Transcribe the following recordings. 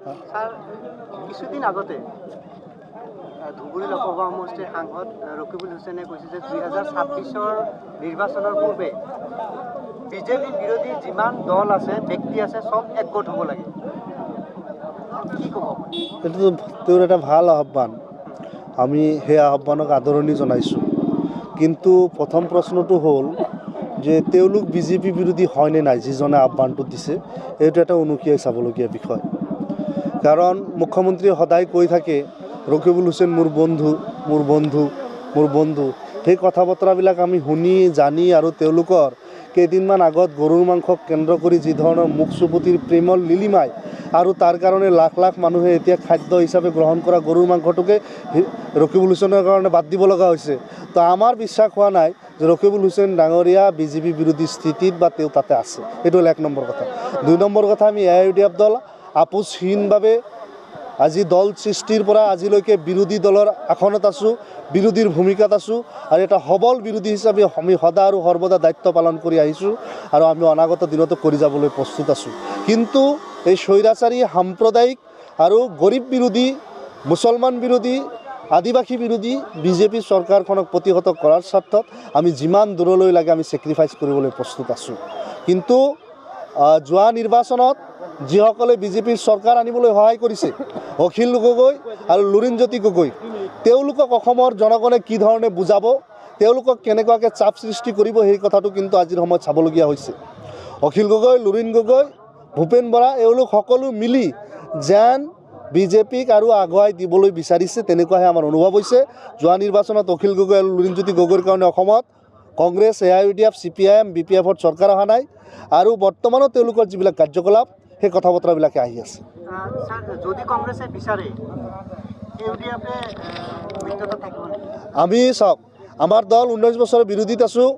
Sir কিছুদিন আগতে ধুবুৰী লোকসভা সমষ্টিৰ সাংসদ ৰকিবুল হুছেইনে কৈছে যে 2026-ৰ নিৰ্বাচনৰ পূৰ্বে বিজেপি বিৰোধী যিমান দল আছে ব্যক্তি আছে সব একগোট হ'ব লাগে। কি ক'ব? এইটো তেওঁৰ এটা ভাল আহ্বান, আমি সেই আহ্বানক আদৰণি জনাইছোঁ। কিন্তু প্ৰথম প্ৰশ্নটো হ'ল যে তেওঁলোক বিজেপি বিৰোধী হয়নে নাই, যিজনে আহ্বানটো দিছে। এইটো এটা উনুকিয়াই চাবলগীয়া বিষয়। কাৰণ মুখ্যমন্ত্ৰীয়ে সদায় কৈ থাকে ৰকিবুল হুছেইন মোৰ বন্ধু, মোৰ বন্ধু, মোৰ বন্ধু। সেই কথা বতৰাবিলাক আমি শুনি জানি আৰু তেওঁলোকৰ কেইদিনমান আগত গৰুৰ মাংসক কেন্দ্ৰ কৰি যি ধৰণৰ মুখ চুপতিৰ প্ৰেমৰ লিলিমাই আৰু তাৰ কাৰণে লাখ লাখ মানুহে এতিয়া খাদ্য হিচাপে গ্ৰহণ কৰা গৰুৰ মাংসটোকে ৰকিবুল হুছেইনৰ কাৰণে বাদ দিব লগা হৈছে। তো আমাৰ বিশ্বাস হোৱা নাই যে ৰকিবুল হুছেইন ডাঙৰীয়া বিজেপি বিৰোধী স্থিতিত বা তেওঁ তাতে আছে। এইটো হ'ল 1 নম্বৰ কথা। 2 নম্বৰ কথা, আমি AIUDF দল আপোচহীনভাৱে আজি দল সৃষ্টিৰ পৰা আজিলৈকে বিৰোধী দলৰ আসনত আছোঁ, বিৰোধীৰ ভূমিকাত আছোঁ আৰু এটা সবল বিৰোধী হিচাপে আমি সদা আৰু সৰ্বদা দায়িত্ব পালন কৰি আহিছোঁ আৰু আমি অনাগত দিনতো কৰি যাবলৈ প্ৰস্তুত আছোঁ। কিন্তু এই স্বৈৰাচাৰী সাম্প্ৰদায়িক আৰু গৰীব বিৰোধী, মুছলমান বিৰোধী, আদিবাসী বিৰোধী বিজেপি চৰকাৰখনক প্ৰতিহত কৰাৰ স্বাৰ্থত আমি যিমান দূৰলৈ লাগে আমি ছেক্ৰিফাইচ কৰিবলৈ প্ৰস্তুত আছোঁ। কিন্তু যোৱা নিৰ্বাচনত যিসকলে বিজেপিৰ চৰকাৰ আনিবলৈ সহায় কৰিছে, অখিল গগৈ আৰু লুৰিণজ্যোতি গগৈ, তেওঁলোকক অসমৰ জনগণে কি ধৰণে বুজাব, তেওঁলোকক কেনেকুৱাকৈ চাপ সৃষ্টি কৰিব, সেই কথাটো কিন্তু আজিৰ সময়ত চাবলগীয়া হৈছে। অখিল গগৈ, লুৰিণ গগৈ, ভূপেন বৰা, এওঁলোক সকলো মিলি যেন বিজেপিক আৰু আগুৱাই দিবলৈ বিচাৰিছে, তেনেকুৱাহে আমাৰ অনুভৱ হৈছে। যোৱা নিৰ্বাচনত অখিল গগৈ আৰু লুৰিণজ্যোতি গগৈৰ কাৰণে অসমত কংগ্ৰেছ, AIUDF, CPIM, BPF-ৰ চৰকাৰ অহা নাই আৰু বৰ্তমানো তেওঁলোকৰ যিবিলাক কাৰ্যকলাপ সেই কথা বতৰাবিলাকে আহি আছে। যদি কংগ্ৰেছে বিচাৰে AIUDF-এ মিত্ৰতা থাকিব নেকি? আমি চাওক, আমাৰ দল 19 বছৰৰ বিৰোধীত আছোঁ।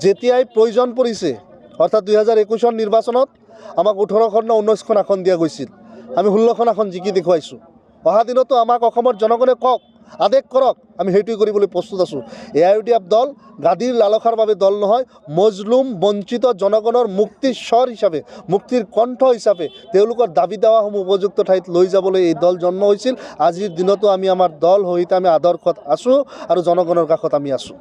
যেতিয়াই প্ৰয়োজন পৰিছে, অৰ্থাৎ 2021-ৰ নিৰ্বাচনত আমাক 18খন নে 19খন আসন দিয়া গৈছিল, আমি 16খন আসন জিকি দেখুৱাইছোঁ। অহা দিনতো আমাক অসমৰ জনগণে কওক, আদেশ কৰক, আমি সেইটোৱে কৰিবলৈ প্ৰস্তুত আছোঁ। AIUDF দল গাদীৰ লালসাৰ বাবে দল নহয়, মজলুম বঞ্চিত জনগণৰ মুক্তিৰ স্বৰ হিচাপে, মুক্তিৰ কণ্ঠ হিচাপে তেওঁলোকৰ দাবী দাৱাসমূহ উপযুক্ত ঠাইত লৈ যাবলৈ এই দল জন্ম হৈছিল। আজিৰ দিনতো আমি আমাৰ দল সহিতে আমি আদৰ্শত আছোঁ আৰু জনগণৰ কাষত আমি আছোঁ।